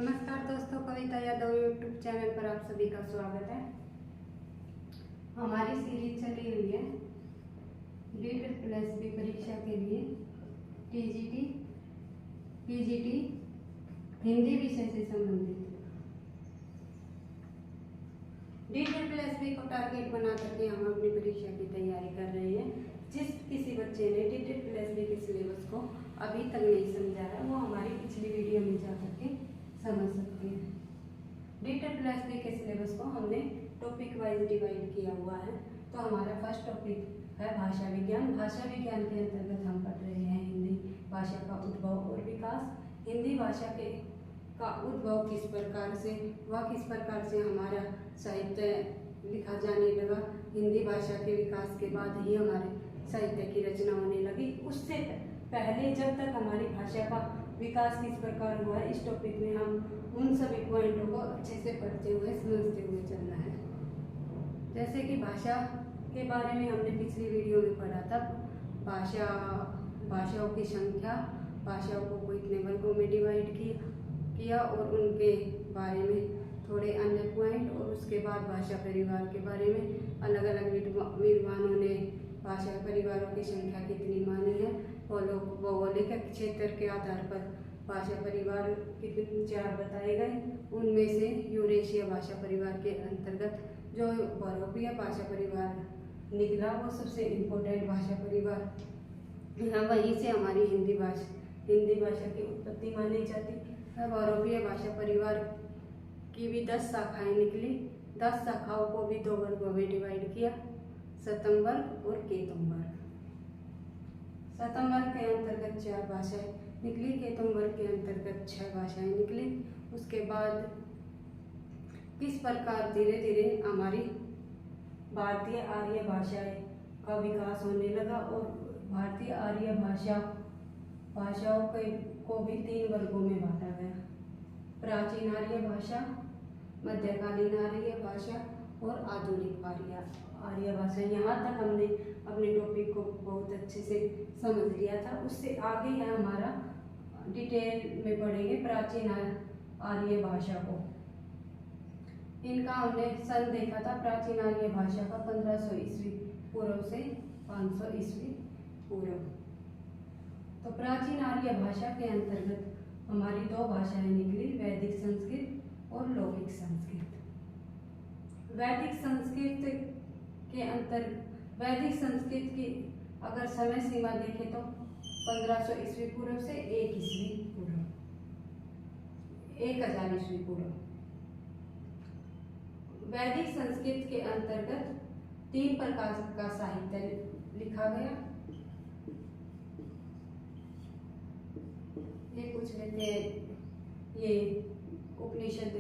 नमस्कार दोस्तों, कविता Yadav YouTube channel पर आप सभी का स्वागत है। हमारी सीरीज चली हुई है DEET+B परीक्षा के लिए TGT PGT हिंदी विषय से संबंधित। DEET+B को टारगेट बना करके हम अपनी परीक्षा की तैयारी कर रहे हैं। जिस किसी बच्चे ने DEET+B के सिलेबस को अभी तक नहीं समझा है वो हमारी पिछली वीडियो में जा करके समझ सकते हैं। DEET+B के सिलेबस को हमने टॉपिक वाइज डिवाइड किया हुआ है। तो हमारा फर्स्ट टॉपिक है भाषा विज्ञान। भाषा विज्ञान के अंतर्गत हम पढ़ रहे हैं हिंदी भाषा का उद्भव और विकास। हिंदी भाषा का उद्भव किस प्रकार से, वह किस प्रकार से हमारा साहित्य लिखा जाने लगा। हिंदी भाषा के विकास के बाद ही हमारे साहित्य की रचना होने लगी। उससे पहले जब तक हमारी भाषा का विकास किस प्रकार हुआ, इस टॉपिक में हम उन सभी पॉइंटों को अच्छे से पढ़ते हुए समझते हुए चलना है। जैसे कि भाषा के बारे में हमने पिछली वीडियो में पढ़ा था। भाषाओं की संख्या, भाषाओं को कितने वर्गों में डिवाइड किया और उनके बारे में थोड़े अन्य पॉइंट, और उसके बाद भाषा परिवार के बारे में अलग अलग विद्वानों ने भाषा परिवारों की संख्या कितनी मानी है। भौगोलिक क्षेत्र के आधार पर भाषा परिवार कितने 4 बताए गए। उनमें से यूरेशिया भाषा परिवार के अंतर्गत जो यूरोपीय भाषा परिवार निकला वो सबसे इम्पोर्टेंट भाषा परिवार है। वहीं से हमारी हिंदी भाषा की उत्पत्ति मानी जाती है। यूरोपीय भाषा परिवार की भी 10 शाखाएं निकली। 10 शाखाओं को भी 2 वर्गों में डिवाइड किया, शतम वर्ग और केतम वर्ग। शतम वर्ग के अंतर्गत 4 भाषाएं निकली, केतम वर्ग के अंतर्गत 6 भाषाएं निकली। उसके बाद किस प्रकार धीरे धीरे हमारी भारतीय आर्य भाषाएं का विकास होने लगा और भारतीय आर्य भाषाओं को भी 3 वर्गों में बांटा गया। प्राचीन आर्य भाषा, मध्यकालीन आर्य भाषा और आधुनिक आर्य भाषा। यहाँ तक हमने अपने टॉपिक को बहुत अच्छे से समझ लिया था। उससे आगे है हमारा डिटेल में पढ़ेंगे प्राचीन आर्य भाषा को। इनका हमने सन देखा था प्राचीन आर्य भाषा का 1500 ईस्वी पूर्व से 500 ईस्वी पूर्व। तो प्राचीन आर्य भाषा के अंतर्गत हमारी 2 भाषाएं निकली, वैदिक संस्कृत और लौकिक संस्कृत। वैदिक संस्कृत की अगर समय सीमा देखें तो 1500 ईस्वी पूर्व से 1000 ईस्वी पूर्व। वैदिक संस्कृत के अंतर्गत 3 प्रकार का साहित्य लिखा गया। ये पूछ लेते हैं, ये उपनिषद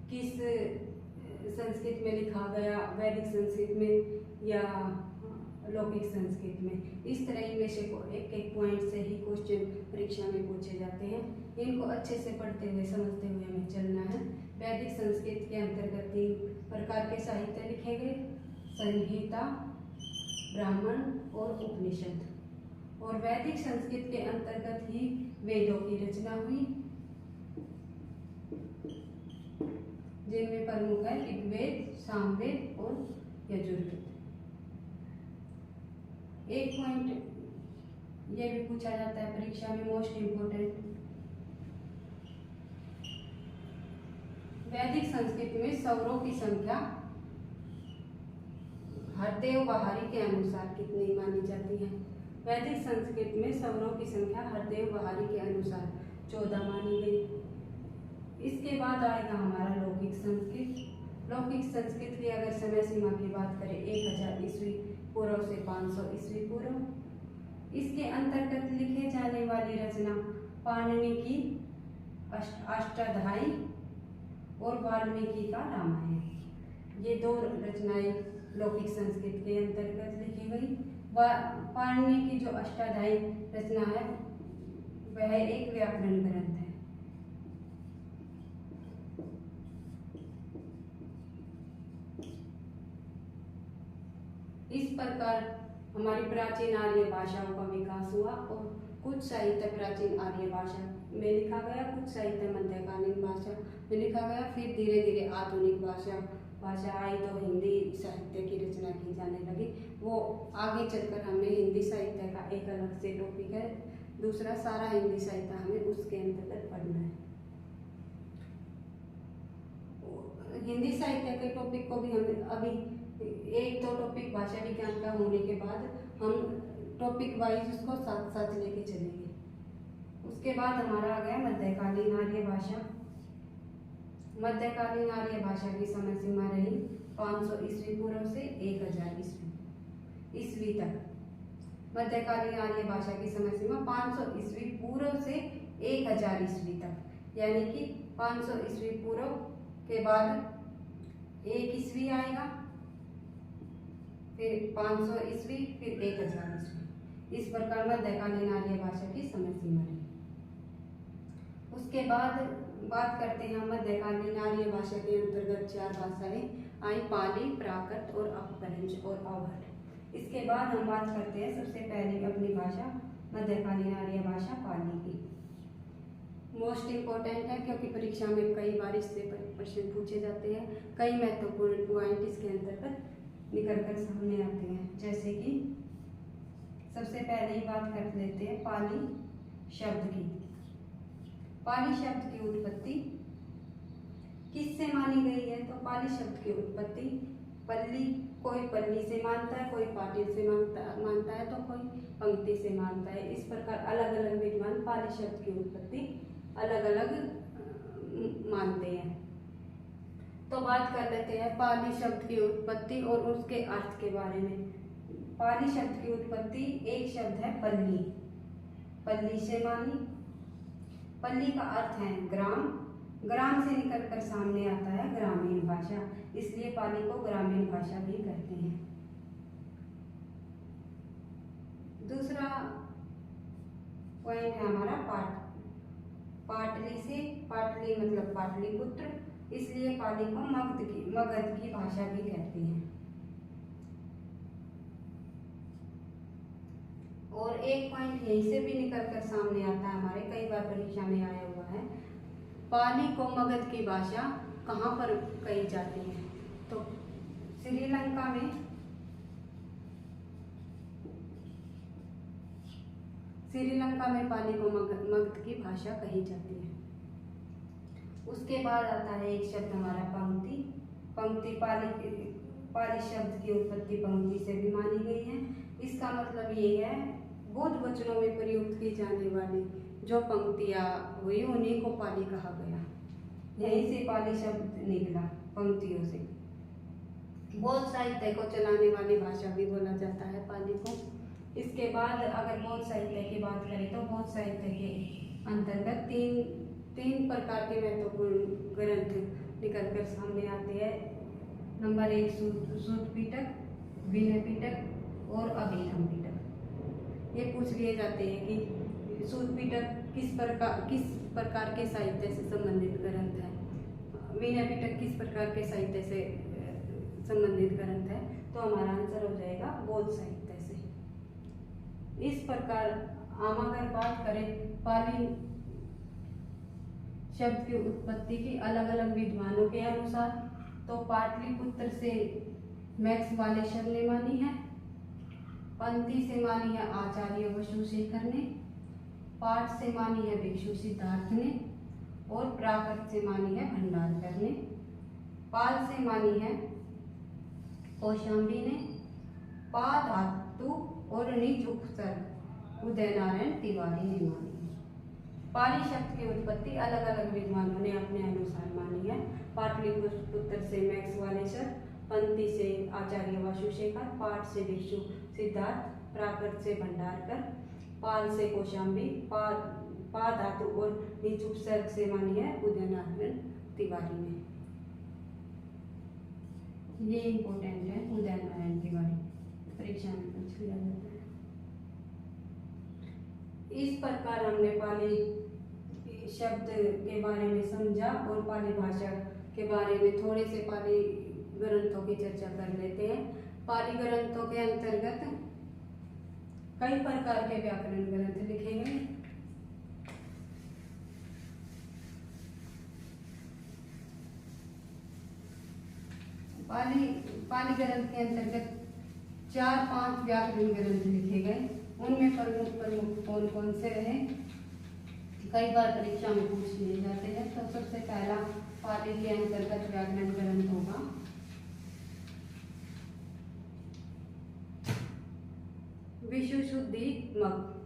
किस संस्कृत में लिखा गया, वैदिक संस्कृत में या लौकिक संस्कृत में। इस तरह इनमें से एक पॉइंट से ही क्वेश्चन परीक्षा में पूछे जाते हैं। इनको अच्छे से पढ़ते हुए समझते हुए हमें चलना है। वैदिक संस्कृत के अंतर्गत 3 प्रकार के साहित्य लिखे गए, संहिता, ब्राह्मण और उपनिषद। और वैदिक संस्कृत के अंतर्गत ही वेदों की रचना हुई, जिनमें प्रमुख है ऋग्वेद, सामवेद और यजुर्वेद। एक पॉइंट ये भी पूछा जाता है परीक्षा में, मोस्ट इम्पोर्टेंट। वैदिक संस्कृत में स्वरों की संख्या हरदेव बहारी के अनुसार कितनी मानी जाती है। वैदिक संस्कृत में स्वरों की संख्या हरदेव बहारी के अनुसार 14 मानी गई। इसके बाद आएगा हमारा लौकिक संस्कृत। लौकिक संस्कृत की अगर समय सीमा की बात करें 1000 ईस्वी पूर्व से 500 ईस्वी पूर्व। इसके अंतर्गत लिखे जाने वाली रचना पाणिनि की अष्टाध्यायी और वाल्मीकि का रामायण। ये 2 रचनाएं लौकिक संस्कृत के अंतर्गत लिखी गई। पाणिनि की जो अष्टाध्यायी रचना है वह एक व्याकरण ग्रंथ है। इस प्रकार हमारी प्राचीन आर्य भाषाओं का विकास हुआ और कुछ साहित्य प्राचीन आर्य भाषा में लिखा गया, कुछ साहित्य मध्यकालीन भाषा में लिखा गया, फिर धीरे धीरे आधुनिक भाषा आई तो हिंदी साहित्य की रचना की जाने लगी। वो आगे चलकर हमें हिंदी साहित्य का एक अलग से टॉपिक है, दूसरा सारा हिंदी साहित्य हमें उसके अंतर्गत पढ़ना है। हिंदी साहित्य के टॉपिक को भी हम अभी एक दो टॉपिक भाषा विज्ञान का होने के बाद हम टॉपिक वाइज उसको साथ साथ लेके चलेंगे। उसके बाद हमारा आ गया मध्यकालीन आर्य भाषा। मध्यकालीन आर्य भाषा की समय सीमा रही 500 ईस्वी पूर्व से 1000 ईस्वी तक। मध्यकालीन आर्य भाषा की समय सीमा 500 ईस्वी पूर्व से 1000 ईस्वी तक, यानी कि 500 ईस्वी पूर्व के बाद 1 ईस्वी आएगा, फिर 500 ईस्वी, फिर 1000 ईस्वी। इस प्रकार मध्यकालीन आर्य भाषा की समय सीमा रही। उसके बाद बात करते हैं मध्यकालीन आर्य भाषा के अंतर्गत 4 भाषाएं आई, पाली, प्राकृत और अपभ्रंश और अवहट। इसके बाद हम बात करते हैं सबसे पहले अपनी भाषा मध्यकालीन आर्य भाषा पाली की। मोस्ट इम्पोर्टेंट है क्योंकि परीक्षा में कई बार इससे प्रश्न पूछे जाते हैं, कई महत्वपूर्ण पॉइंट इसके अंतर्गत निकल कर सामने आते हैं। जैसे कि सबसे पहले ही बात कर लेते हैं पाली शब्द की। पाली शब्द की उत्पत्ति किससे मानी गई है? तो पाली शब्द की उत्पत्ति पल्ली, कोई पल्ली से मानता है, कोई पाटिल से मानता है, तो कोई पंक्ति से मानता है। इस प्रकार अलग अलग विद्वान पाली शब्द की उत्पत्ति अलग अलग मानते हैं। तो बात कर लेते हैं पाली शब्द की उत्पत्ति और उसके अर्थ के बारे में। पाली शब्द की उत्पत्ति एक शब्द है पल्ली, पल्ली से मानी। पल्ली का अर्थ है ग्राम, ग्राम से निकलकर सामने आता है ग्रामीण भाषा, इसलिए पाली को ग्रामीण भाषा भी कहते हैं। दूसरा पॉइंट है हमारा पाटली से, पाटली मतलब पाटलिपुत्र, इसलिए पाली को मगध की भाषा भी कहते हैं। और एक पॉइंट यहीं से भी निकलकर सामने आता है, हमारे कई बार परीक्षा में आया हुआ है, पाली को मगध की भाषा कहाँ पर कही जाती है? तो श्रीलंका में, श्रीलंका में पाली को मगध की भाषा कही जाती है। उसके बाद आता है एक शब्द हमारा पंक्ति। पंक्ति पाली शब्द की उत्पत्ति पंक्ति से भी मानी गई है। इसका मतलब ये है बौद्ध वचनों में प्रयुक्त की जाने वाली जो पंक्तियां हुई उन्हीं को पाली कहा गया। यहीं से पाली शब्द निकला, पंक्तियों से। बौद्ध साहित्य को चलाने वाली भाषा भी बोला जाता है पाली को। इसके बाद अगर बौद्ध साहित्य की बात करें तो बौद्ध साहित्य के अंतर्गत तीन प्रकार के महत्वपूर्ण ग्रंथ निकलकर सामने आते हैं। नंबर 1 सूत पिटक, विनय पिटक और अभिधम पिटक। ये पूछ लिए जाते हैं कि सूत पिटक किस प्रकार के साहित्य से संबंधित ग्रंथ है, विनय पिटक किस प्रकार के साहित्य से संबंधित ग्रंथ है, तो हमारा आंसर हो जाएगा बौद्ध साहित्य से। इस प्रकार हम अगर बात करें पाली शब्द की उत्पत्ति की अलग अलग विद्वानों के अनुसार, तो पाटलिपुत्र से मैक्स वालेश्वर ने मानी है, पंक्ति से मानी है आचार्य वसुशेखर ने, पाठ से मानी है भिक्षु सिद्धार्थ ने और प्राकृत से मानी है भंडारकर ने, पाल से मानी है कौशाम्बी ने, पा धातु और निज उपसर्ग उदय नारायण तिवारी ने मानी है। पाली शब्द की उत्पत्ति अलग अलग विद्वानों ने अपने अनुसार मानी है। पाटलिपुत्र से मैक्स वालेश्वर, पंक्ति से आचार्य वसुशेखर, पाठ से भिक्षु सिद्धार्थ, प्राकृत से भंडारकर, पाल से कौशाम्बी, पा धातु और निज उपसर्ग से मानी है उदय नारायण तिवारी ने। ये इम्पोर्टेंट है, उदय नारायण तिवारी, परीक्षा में पूछ लिया जाता है। इस प्रकार हमने पाली शब्द के बारे में समझा और पाली भाषा के बारे में थोड़े से पाली ग्रंथों की चर्चा कर लेते हैं। पाली ग्रंथों के अंतर्गत कई प्रकार के व्याकरण ग्रंथ लिखे गए। पाली ग्रंथ के अंतर्गत 4-5 व्याकरण ग्रंथ लिखे गए। उनमें प्रमुख कौन कौन से रहे, कई बार परीक्षा में पूछ लिए जाते हैं। तो सबसे पहला पाली के अंतर्गत व्याकरण ग्रंथ होगा विशुद्धिमग्ग।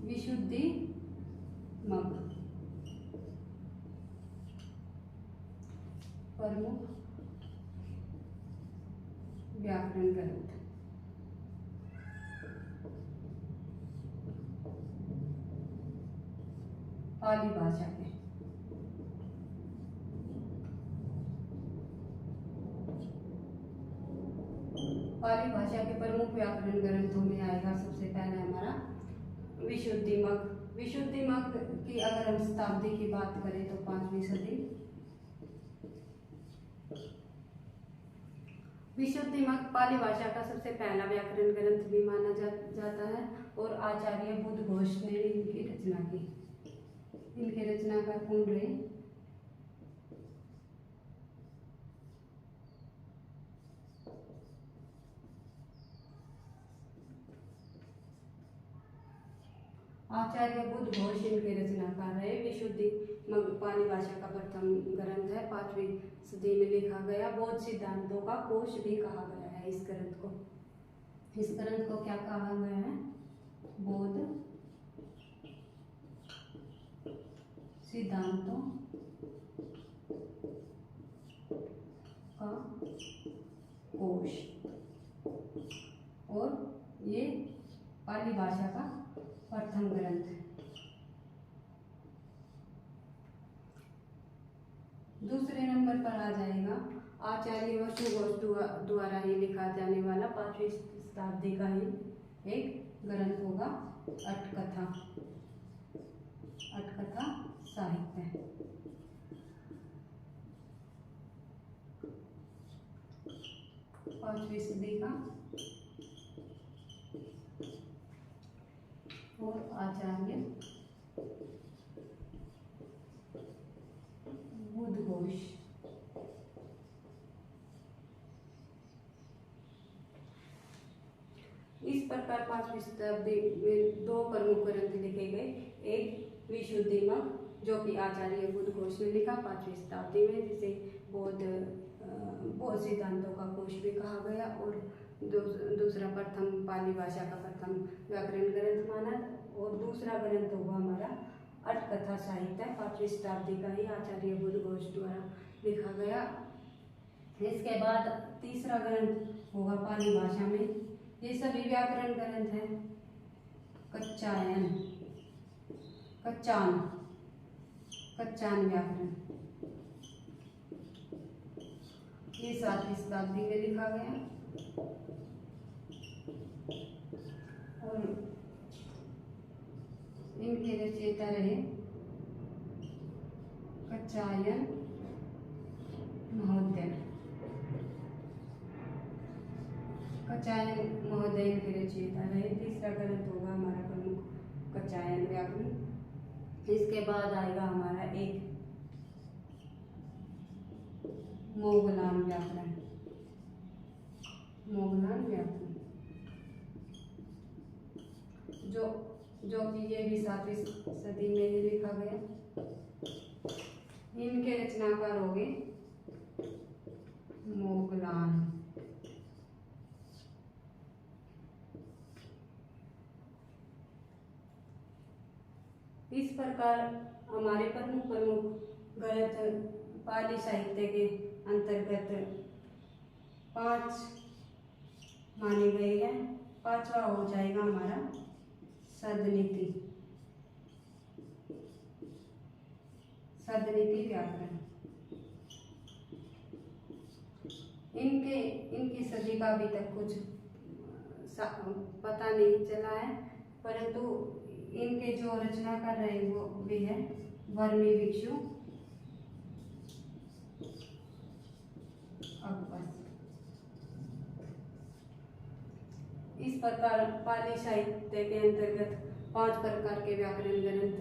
विशुद्धिमग्ग प्रमुख व्याकरण ग्रंथ। पाली भाषा के प्रमुख व्याकरण ग्रंथों में आएगा सबसे पहले हमारा विशुद्धिमग्ग। विशुद्धिमग्ग की अगर हम शताब्दी की बात करें तो 5वीं सदी। विशुद्धिमग्ग पाली भाषा का सबसे पहला व्याकरण ग्रंथ भी माना जाता है और आचार्य बुद्धघोष ने इनकी रचना की। इनके रचनाकार कौन रहे? आचार्य बुद्धघोष इनके रचनाकार रहे। विशुद्धिमग्ग पाली भाषा का प्रथम ग्रंथ है। 5वीं सदी में लिखा गया। बौद्ध सिद्धांतों का कोश भी कहा गया है इस ग्रंथ को। इस ग्रंथ को क्या कहा गया है? बौद्ध सिद्धांतों का कोश, और ये पाली भाषा का प्रथम ग्रंथ है। दूसरे नंबर पर आ जाएगा आचार्य वसुघोष द्वारा ही लिखा जाने वाला 5वीं शताब्दी का ही एक ग्रंथ होगा अटकथा। अटकथा साहित्य। पांचवी सदी का और आचार्य बुद्धघोष। इस प्रकार 5वीं शताब्दी में 2 प्रमुख ग्रंथ लिखे गए। एक विशुद्धिमग्ग जो कि आचार्य बुद्धघोष ने लिखा 5वीं शताब्दी में, जिसे बौद्ध सिद्धांतों का कोश भी कहा गया, और दूसरा प्रथम पाली भाषा का प्रथम व्याकरण ग्रंथ माना। और दूसरा ग्रंथ होगा हमारा अटकथा साहित्य, 5वीं शताब्दी का ही आचार्य बुद्धघोष द्वारा लिखा गया। इसके बाद तीसरा ग्रंथ होगा पाली भाषा में, ये सभी व्याकरण ग्रंथ हैं, कच्चायन, कच्चान व्याकरण। ये 7वीं शताब्दी में लिखा गया। और इनके रचयिता रहे कच्चायन महोदय। कच्चायन महोदय इनके रचयिता रहे। तीसरा ग्रंथ होगा हमारा प्रमुख कच्चायन व्याकरण। इसके बाद आएगा हमारा एक मोगलान व्याकरण। मोगलान व्याकरण जो कि ये भी 7वीं सदी में ही लिखा गया। इनके रचनाकार हो गए मोगलान। इस प्रकार हमारे प्रमुख ग्रंथ पाली साहित्य के अंतर्गत 5 माने गए हैं। 5वां हो जाएगा हमारा सदनीति व्याकरण। इनकी सदी का अभी तक कुछ पता नहीं चला है, परंतु इनके जो रचना कर रहे हैं वो भी है वर्मी भिक्षु। अब बस इस प्रकार पाली साहित्य के अंतर्गत 5 प्रकार के व्याकरण ग्रंथ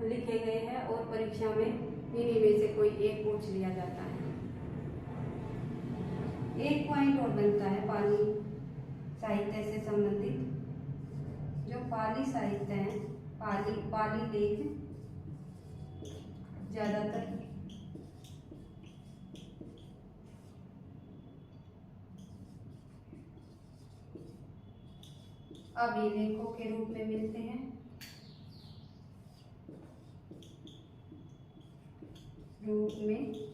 लिखे गए हैं और परीक्षा में इन्हीं में से कोई एक पूछ लिया जाता है। एक पॉइंट और बनता है पाली साहित्य से संबंधित। जो पाली साहित्य है, पाली लेख ज्यादातर अभिलेखों के रूप में मिलते हैं। रूप में